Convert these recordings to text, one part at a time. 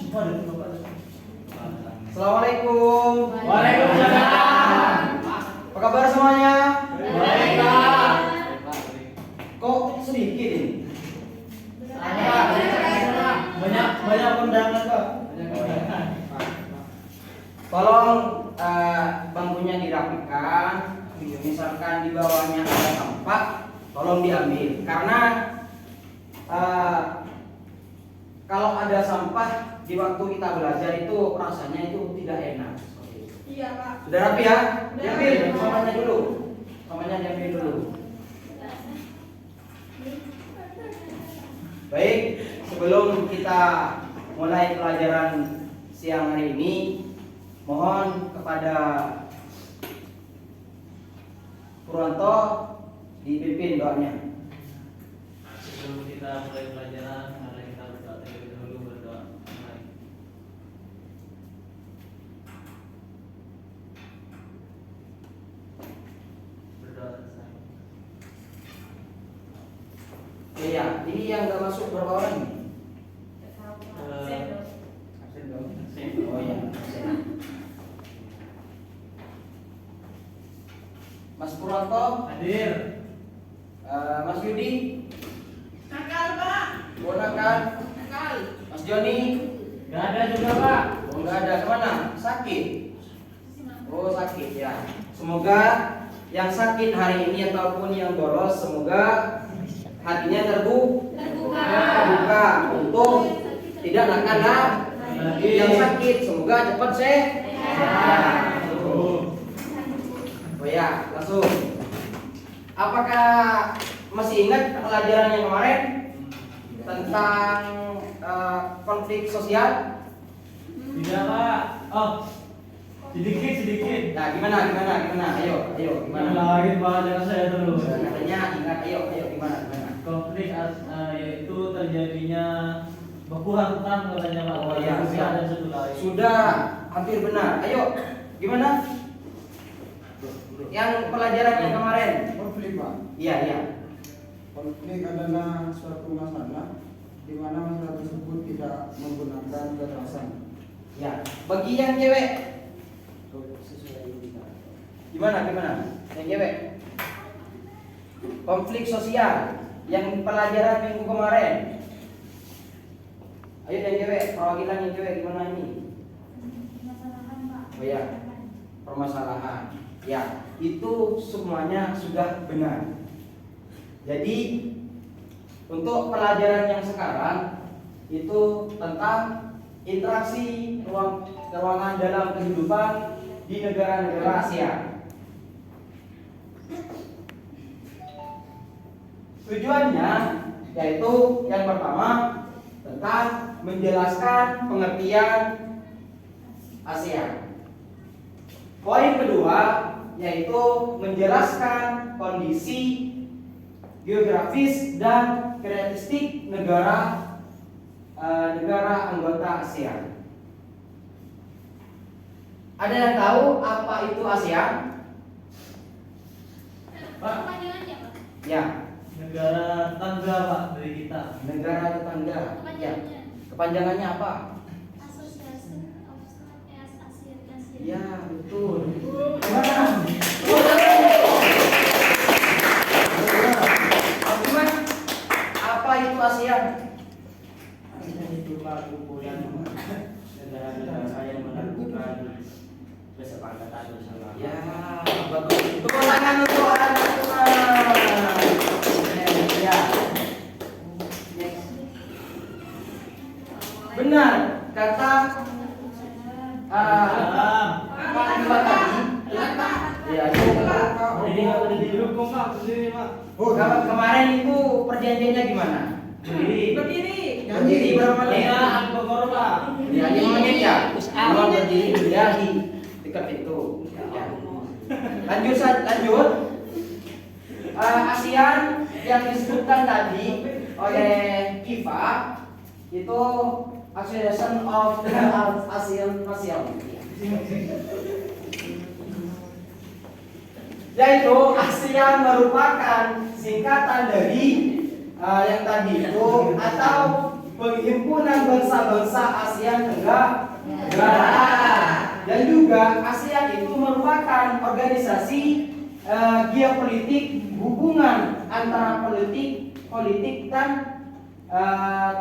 Assalamualaikum. Waalaikumsalam. Apa kabar semuanya? Baik, Pak. Kok sedikit ini? Banyak undangan, Pak. Tolong bangkunya dirapikan. Misalkan di bawahnya ada sampah, tolong diambil. Karena kalau ada sampah di waktu kita belajar itu rasanya itu tidak enak. Iya, Pak. Sudah rapi ya? Sudah. Diambil sampahnya dulu. Sampahnya diambil dulu. Baik, sebelum kita mulai pelajaran siang hari ini, mohon kepada Purwanto dipimpin doanya. Sebelum kita mulai pelajaran, mari kita berdoa terlebih dahulu. Berdoa. Mari. Berdoa selesai. Iya, ini yang nggak masuk berapa orang ini? Absen dong. Oh iya, absen. Mas Purwanto, Hadir. Mas Yudi, Nakal, Pak. Bonakan, Nakal. Mas Joni, Gak ada juga, Pak. oh nggak ada, kemana? Sakit? Oh sakit ya. Semoga yang sakit hari ini ataupun yang bolos, semoga hatinya terbuka untuk tidak nakal lagi. Yang sakit semoga cepat sehat. Oh ya, langsung. Apakah masih ingat pelajaran yang kemarin tentang konflik sosial? Tidak, Pak. Oh, sedikit. Nah, gimana? Ayo, gimana? Lagi Pak, jangan saya terus. Katanya ingat, ayo, gimana? Konflik yaitu terjadinya baku hantam katanya, Pak. Oh iya, Satu siap. dan satu lain. Sudah hampir benar. Ayo, gimana? Yang pelajaran yang kemarin? Konflik, Pak. Iya. Konflik adalah suatu masalah di mana masalah tersebut tidak menggunakan kekerasan. Ya. Bagi yang cewek, gimana? Yang cewek? Konflik sosial yang pelajaran minggu kemarin. Ayo yang cewek, perwakilan yang cewek gimana ini? Oh ya, permasalahan. Ya, itu semuanya sudah benar. Jadi untuk pelajaran yang sekarang itu tentang interaksi ruangan dalam kehidupan di negara-negara Asia. Tujuannya yaitu yang pertama tentang menjelaskan pengertian ASEAN. Poin kedua yaitu menjelaskan kondisi geografis dan karakteristik negara anggota ASEAN. Ada yang tahu apa itu ASEAN? Pak, Ya, negara tetangga, Pak, dari kita. negara tetangga. Ya. Kepanjangannya apa? Ya, betul. Gimana? Gimana? Apa itu ASEAN? ASEAN itu kumpulan negara-negara yang melakukan kesepakatan bersama. Ya, bagus. Tepuk tangan untuk orang tua. Ya. Next. Benar kata Pak tadi. Ya, Ini nggak boleh didukung, Pak. Berdiri, Pak. kalau kemarin itu perjanjiannya gimana? Berdiri berapa menit? Iya, Al-Baqarah, Pak. Ya, 5 menit ya. Kalau berdiri dulu ya di dekat itu. Ya. Lanjut. ASEAN yang disebutkan tadi oleh Kiva itu Association of the ASEAN Nation. Yaitu ASEAN merupakan singkatan dari yang tadi itu atau himpunan bangsa-bangsa ASEAN Tenggara. Dan juga ASEAN itu merupakan organisasi geopolitik, hubungan antara politik dan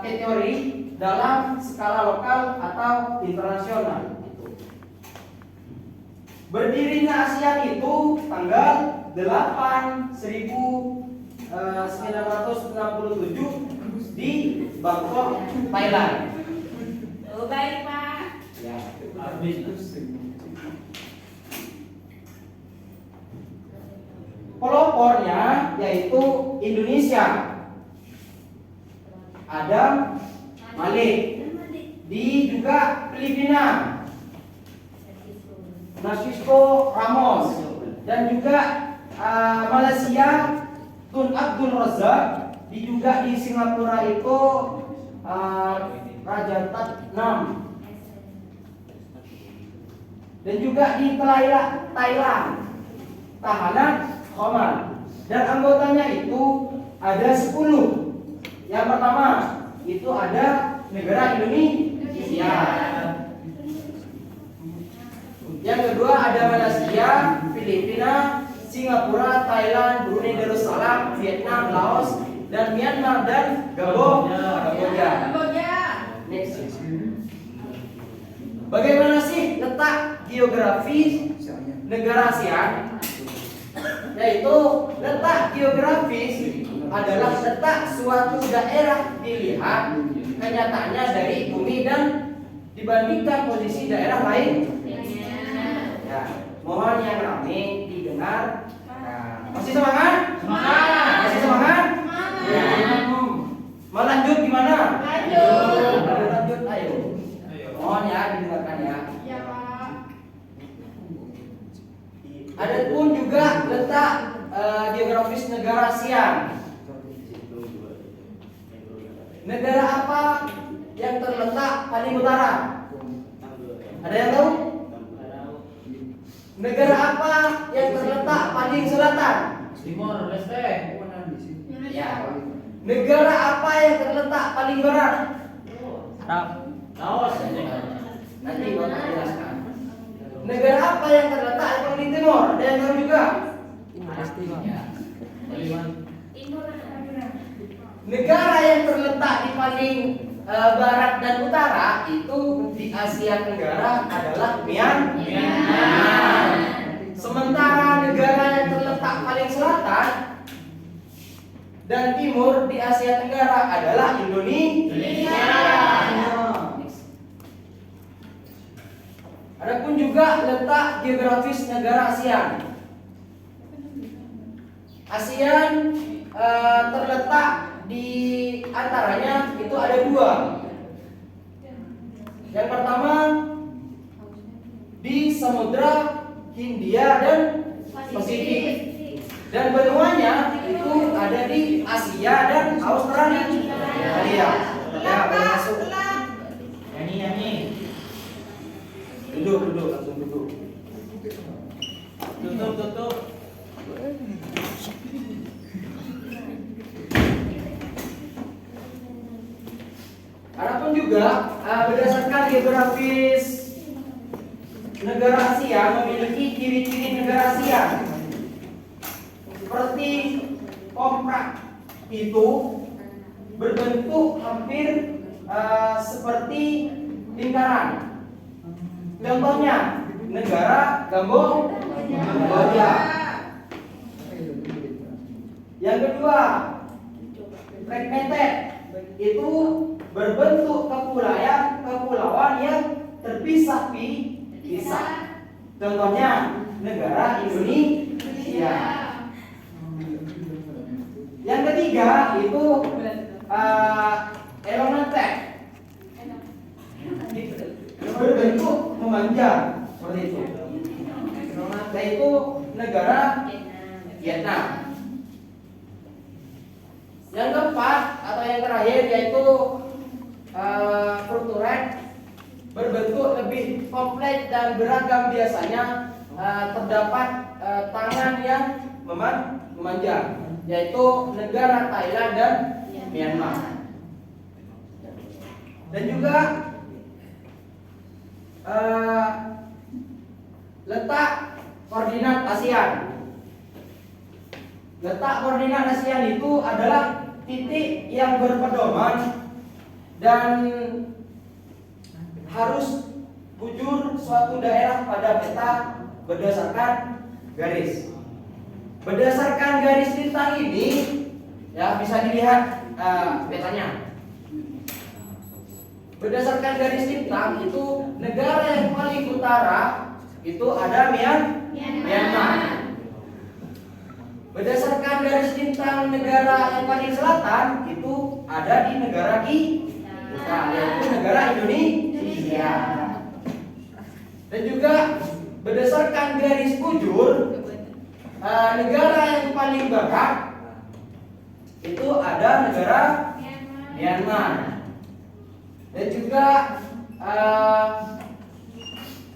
teori dalam skala lokal atau internasional. Berdirinya ASEAN itu tanggal 8/1967 di Bangkok, Thailand. Oh, baik, Pak. Ya. Pelopornya yaitu Indonesia, Adam Malik, di juga Filipina, Francisco Ramos, dan juga Malaysia Tun Abdul Razak, juga di Singapura itu Raja Tat Nam, dan juga di Thailand Tahanan Khoman, dan anggotanya itu ada 10. Yang pertama itu ada negara Indonesia. Yang kedua ada Malaysia, Filipina, Singapura, Thailand, Brunei Darussalam, Vietnam, Laos, dan Myanmar dan Kamboja. Next. Bagaimana sih letak geografis negara ASEAN? Yaitu letak geografis adalah letak suatu daerah dilihat kenyataannya dari bumi dan dibandingkan posisi daerah lain. Ya, mohon yang ramai didengar. Nah, masih semangat? Semangat. Masih semangat? Ya. Mau lanjut gimana? Lanjut, ayo. Mohon ya didengarkan ya. Iya, Pak. Ada pun juga letak geografis negara ASEAN. Negara apa yang terletak paling utara? Ada yang tahu? Negara apa yang terletak paling selatan? Timor Leste. Ya. Negara apa yang terletak paling barat? Laos. Nanti Bapak jelaskan. Negara apa yang terletak di paling timur? Ada yang tahu juga? Ya. Negara yang terletak di paling barat dan utara itu di Asia Tenggara adalah Myanmar. Sementara negara yang terletak paling selatan dan timur di Asia Tenggara adalah Indonesia. Adapun juga letak geografis negara ASEAN. ASEAN terletak di antaranya itu ada 2. Yang pertama di Samudra Hindia dan Pasifik, dan benuanya itu ada di Asia dan Australia. Ya, boleh masuk. Yani. Duduk, langsung duduk. Tutup. Adapun juga berdasarkan geografis negara Asia memiliki ciri-ciri negara Asia seperti kompak itu berbentuk hampir seperti lingkaran. Contohnya negara Kamboja. Yang kedua, fragmented itu berbentuk kepulauan yang terpisah. Contohnya negara Indonesia. Yang ketiga itu elongated, berbentuk memanjang seperti itu. Yaitu negara Vietnam. Yang keempat atau yang terakhir yaitu fructured, berbentuk lebih kompleks dan beragam. Biasanya terdapat tangan yang memanjang, yaitu negara Thailand dan Myanmar. Dan juga letak koordinat ASEAN. Letak koordinat ASEAN itu adalah titik yang berpedoman dan harus bujur suatu daerah pada peta berdasarkan garis. Berdasarkan garis lintang ini, ya bisa dilihat petanya. Berdasarkan garis lintang itu negara yang paling utara itu ada Myanmar. Berdasarkan garis lintang negara yang paling selatan itu ada di negara kita, yaitu negara Indonesia. Dan juga berdasarkan garis bujur negara yang paling barat itu ada negara Myanmar. Dan juga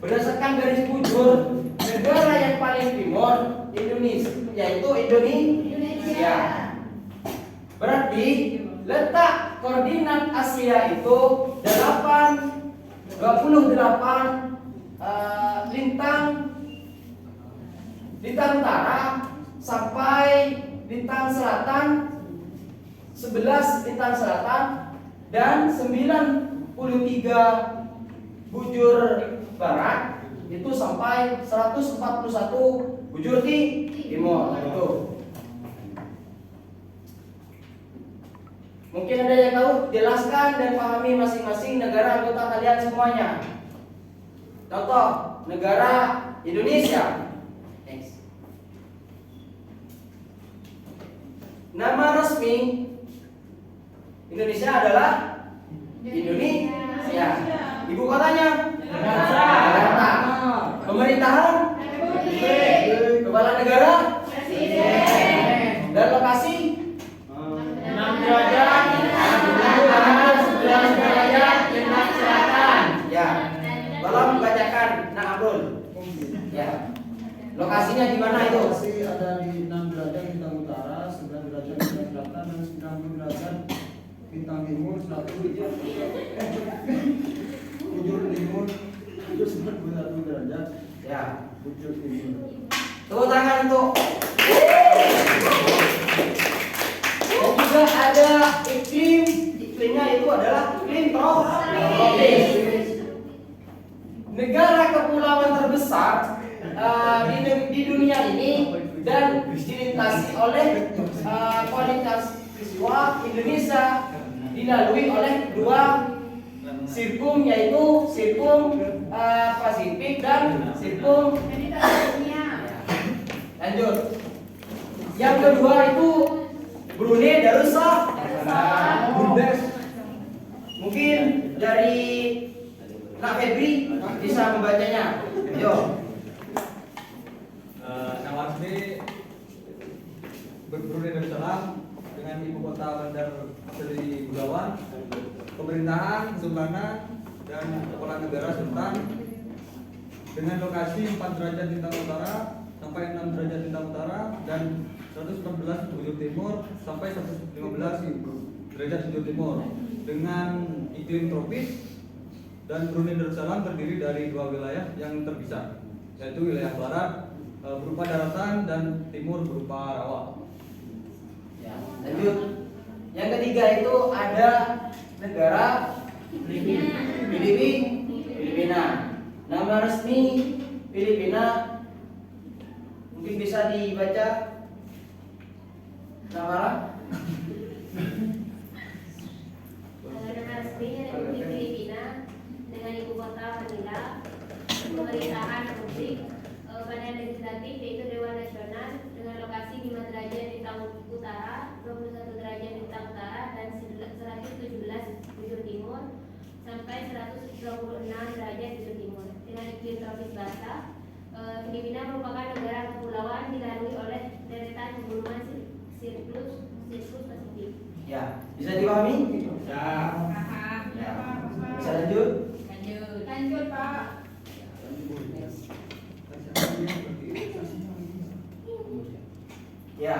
berdasarkan garis bujur negara yang paling timur Indonesia, yaitu Indonesia. Berarti letak koordinat Asia itu 28 lintang utara sampai lintang selatan, 11 lintang selatan dan 93 bujur barat itu sampai 141 bujur timur itu. Mungkin ada yang tahu, jelaskan dan pahami masing-masing negara anggota kalian semuanya. Contoh negara Indonesia. Next. Nama resmi Indonesia adalah Indonesia. Ibu kotanya Jakarta. Pemerintahan kepala negara dan lokasi 6 derajat 11 derajat lintang selatan. ya. Tolong bacakan Nak Abdul. Ya. Lokasinya di mana itu? Lokasi ada di 6 derajat lintang utara, 9 derajat lintang selatan, dan 90 derajat lintang timur, 1 bujur timur, 91 derajat Ya. bujur timur. Tepuk tangan untuk. Dan juga ada iklimnya itu adalah iklim tropis. Negara kepulauan terbesar di dunia ini dan dilintasi oleh kualitas visual Indonesia dilalui oleh dua sirkum, yaitu sirkum Pasifik dan sirkum. Lanjut. Yang kedua itu Brunei Darussalam. Mungkin dari Kak Febri bisa membacanya. Yo. Nama resmi Brunei Darussalam dengan ibu kota Bandar Seri Begawan, pemerintahan kesultanan dan kepala negara sultan dengan lokasi 4 derajat lintang utara sampai 6 derajat lintang utara dan 114 bujur timur sampai 115 derajat bujur timur dengan iklim tropis. Dan Brunei Darussalam terdiri dari 2 wilayah yang terpisah, yaitu wilayah barat berupa daratan dan timur berupa rawa. Ya, lanjut. Yang ketiga itu ada negara Filipina. Nama resmi Filipina mungkin bisa dibaca. Nama Nama resmi Republik Filipina dengan ibu kota Manila, pemerintahan republik, badan legislatif yaitu Dewan Nasional dengan lokasi 5 derajat lintang utara, 21 derajat lintang utara dan 117 bujur timur sampai 126 derajat bujur timur dengan iklim tropis basah. Filipina merupakan negara kepulauan dilalui oleh deretan pegunungan sirkus Pasifik. Ya, bisa dipahami? Ya. Bisa lanjut? Lanjut Pak. Ya.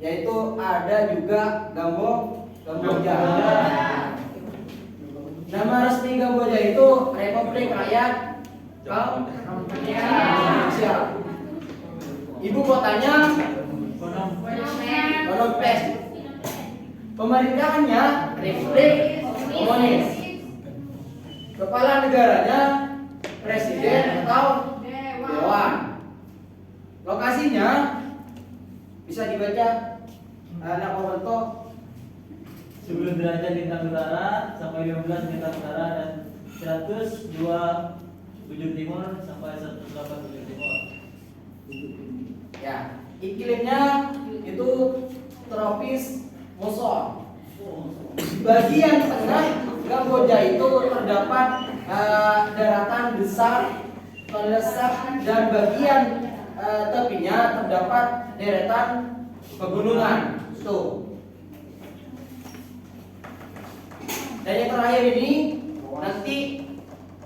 Yaitu ada juga Kamboja. Republik Rakyat Indonesia. Ibu kotanya Phnom Penh. Pemerintahannya Republik Komunis. Kepala negaranya presiden atau dewan. Lokasinya bisa dibaca anak pembentuk 10 derajat lintang utara sampai 15 lintang utara dan 102 bujur timur sampai 108 bujur timur. ya. Iklimnya itu tropis muson. Di bagian tengah Kamboja itu terdapat daratan besar, pelesat, dan bagian tepinya terdapat deretan pegunungan. Tuh. Dan yang terakhir ini nanti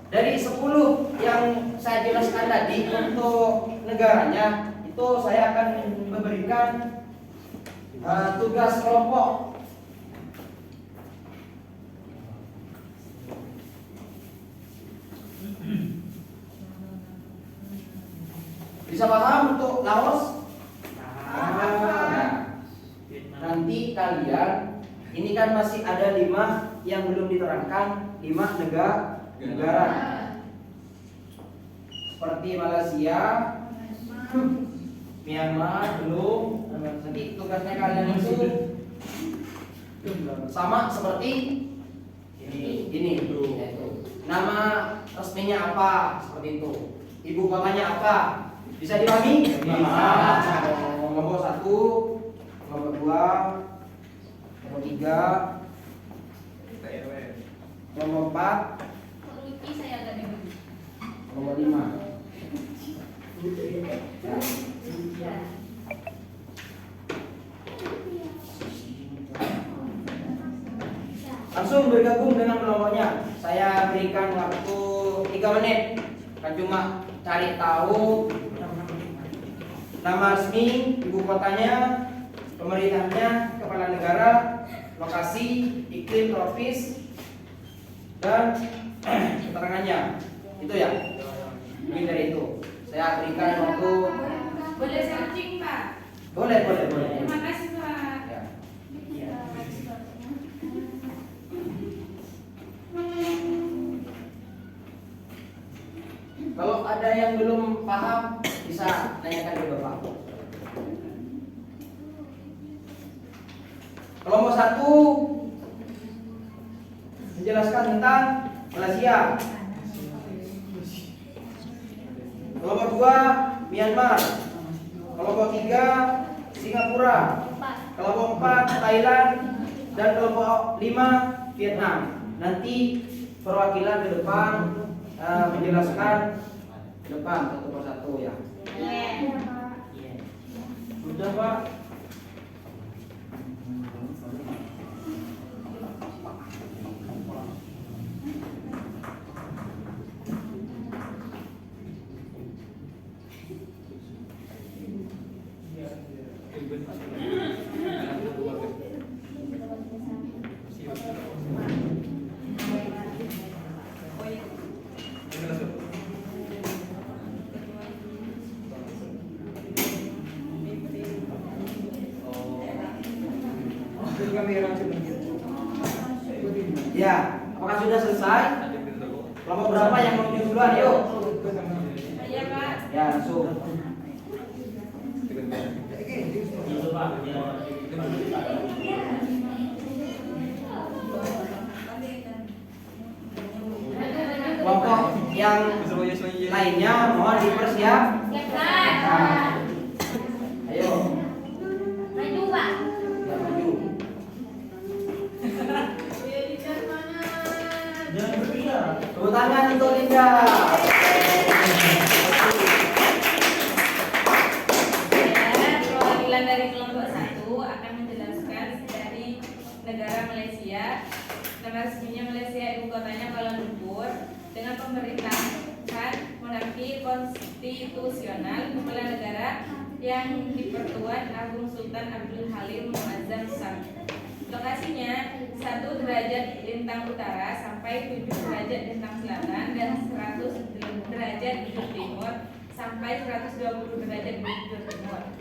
dari 10 yang saya jelaskan tadi untuk negaranya itu saya akan memberikan tugas kelompok. Bisa paham untuk Laos? Nah, nanti kalian ini kan masih ada 5 yang belum diterangkan, 5 negara. Seperti Malaysia, Myanmar belum. Nanti tugasnya kalian itu sama seperti ini. Yaitu nama resminya apa, seperti itu. Ibu kotanya apa? Bisa dipahami? Nomor 1, nomor 2, nomor 3, nomor 4, Ruki saya agak bingung. nomor 5. Ya. Langsung bergabung dengan kelompoknya. Saya berikan waktu 3 menit. Kan cuma cari tahu nama resmi, ibu kotanya, pemerintahnya, kepala negara, lokasi, iklim tropis, dan keterangannya. Itu ya. Ini dari itu. Saya berikan waktu. Boleh searching, Pak? Boleh. Terima kasih, Pak. Ya. Kalau ada yang belum paham bisa tanyakan ke Bapak. Kelompok 1 menjelaskan tentang Malaysia. Kelompok 2 Myanmar. Kelompok 3 Singapura. Kelompok 4 Thailand dan kelompok 5 Vietnam. Nanti perwakilan ke depan menjelaskan ke depan satu persatu ya. Sudah Pak. Ya, apakah sudah selesai? Kelompok berapa yang mau maju duluan? Yuk. Iya, Pak. Ya, langsung. Kelompok yang lainnya mohon dipersiapkan. Nah, ayo. Maju, Pak. Ya, maju. Jangan berpihak. Tepuk tangan untuk Linda. Perwakilan dari kelompok 1 akan menjelaskan dari negara Malaysia. Nama resminya Malaysia, ibu kotanya Kuala Lumpur, dengan pemerintahan monarki konstitusional, kepala negara yang dipertuan Agung Sultan Abdul Halim Muazzam Shah. Lokasinya 1 derajat lintang utara sampai sampai 7 derajat lintang selatan dan 100 derajat bujur timur sampai 120 derajat bujur timur.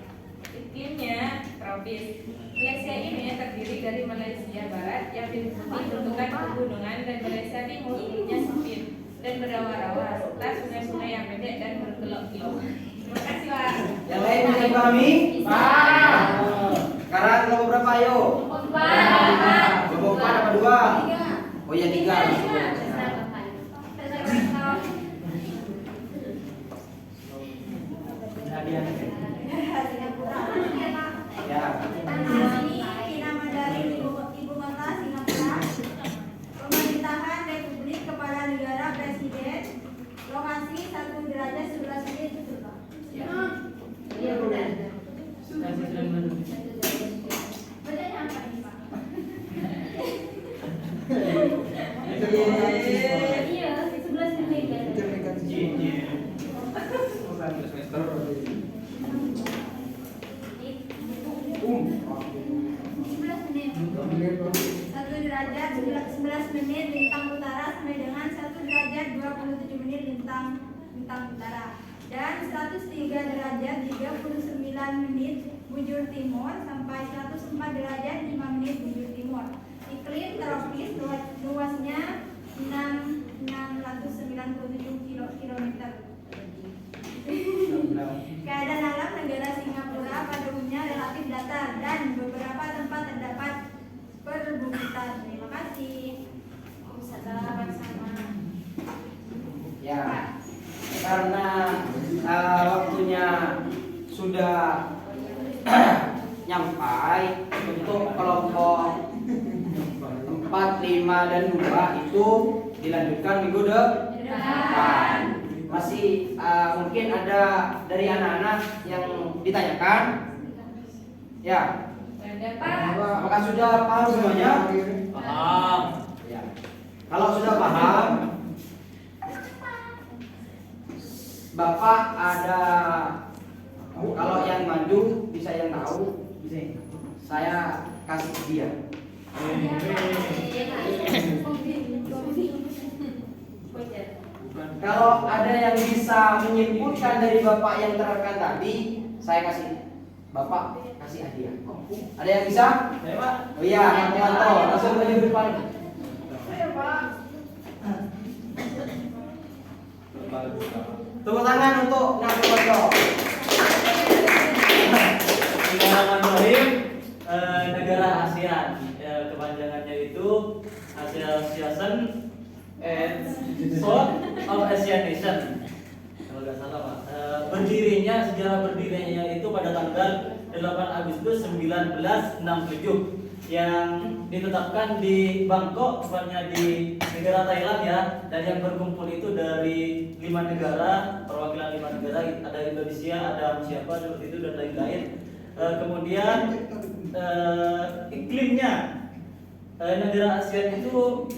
Iklimnya tropis. Malaysia ini terdiri dari Malaysia Barat yang diliputi gunungan pegunungan dan Malaysia Timur iklimnya sempit dan berawa-rawa serta sungai-sungai yang pendek dan berkelok-kelok. Terima kasih Pak. Yang lain bisa dipahami? Pak. Sekarang kelompok berapa ayo? Pak. Kelompok 4 apa 2? Oh ya 3. Ya. Nama dari ibu kota Singapura, pemerintahan Republik Kepala Negara Presiden, lokasi 1 derajat 11 menit betul Pak? Iya benar. Kasih sudah menurut. Bedanya apa nih Pak? Iya, 11 menit ya. Semester. 11 menit. 1 derajat 11 menit lintang utara sampai dengan 1 derajat 27 menit lintang utara dan 103 derajat 39 menit bujur timur sampai 104 derajat 5 menit bujur timur. Iklim tropis luasnya 697 km. Keadaan alam negara Singapura pada umumnya relatif datar dan beberapa tempat terdapat perbukitan. Terima kasih. Sama-sama. Ya. Karena waktunya sudah nyampai untuk kelompok 4, 5 dan 2 itu dilanjutkan minggu depan. Masih mungkin ada dari anak-anak yang ditanyakan? Ya. Ada Pak. Apakah sudah paham semuanya? Paham. Ya. Kalau sudah paham, Bapak ada, kalau yang maju bisa yang tahu, saya kasih dia. Kalau ada yang bisa menyimpulkan dari Bapak yang terangkan tadi, saya kasih Bapak kasih hadiah. Ada yang bisa? Saya Pak. Oh iya, Pak Wanto, langsung maju ke depan. Tepuk tangan untuk Nak Wanto. Bismillahirrahmanirrahim. Negara ASEAN, kepanjangannya itu Association and South of Asian Nation. Kalau nggak salah Pak. Sejarah berdirinya itu pada tanggal 8 Agustus 1967 yang ditetapkan di Bangkok, tepatnya di negara Thailand ya, dan yang berkumpul itu dari 5 negara, perwakilan 5 negara, ada Indonesia, ada siapa seperti itu dan lain-lain. Kemudian iklimnya negara ASEAN itu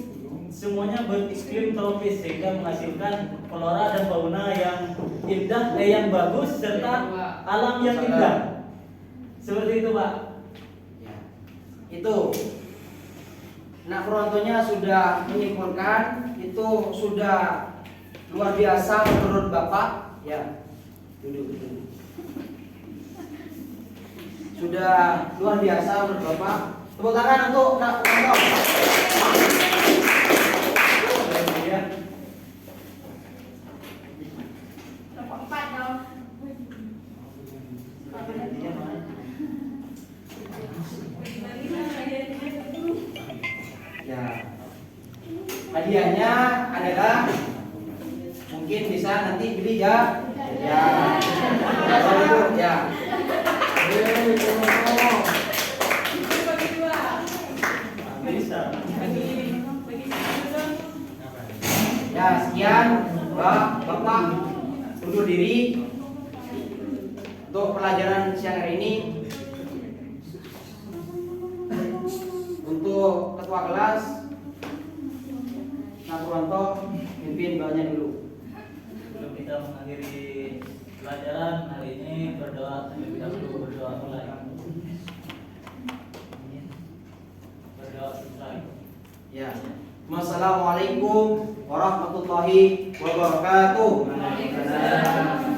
semuanya beriklim tropis sehingga menghasilkan flora dan fauna yang indah, yang bagus serta alam yang indah. Seperti itu Pak. Ya. Itu Nak Purwantonya sudah menyimpulkan, itu sudah luar biasa menurut Bapak. Ya. Duduk. Sudah luar biasa menurut Bapak. Tepuk tangan untuk Nak Purwanto. Keempat dong. Ya. Hadiahnya adalah mungkin bisa nanti beli ya. Ya. Ya. Bagi dua. Bisa. Bagi satu dong. Ya, sekian Bapak undur diri untuk pelajaran siang hari ini. Untuk ketua kelas Nak Purwanto pimpin doanya dulu. Sebelum kita mengakhiri pelajaran hari ini, berdoa terlebih dahulu, berdoa mulai. Berdoa selesai. Ya. Wassalamualaikum warahmatullahi wabarakatuh. Waalaikumsalam.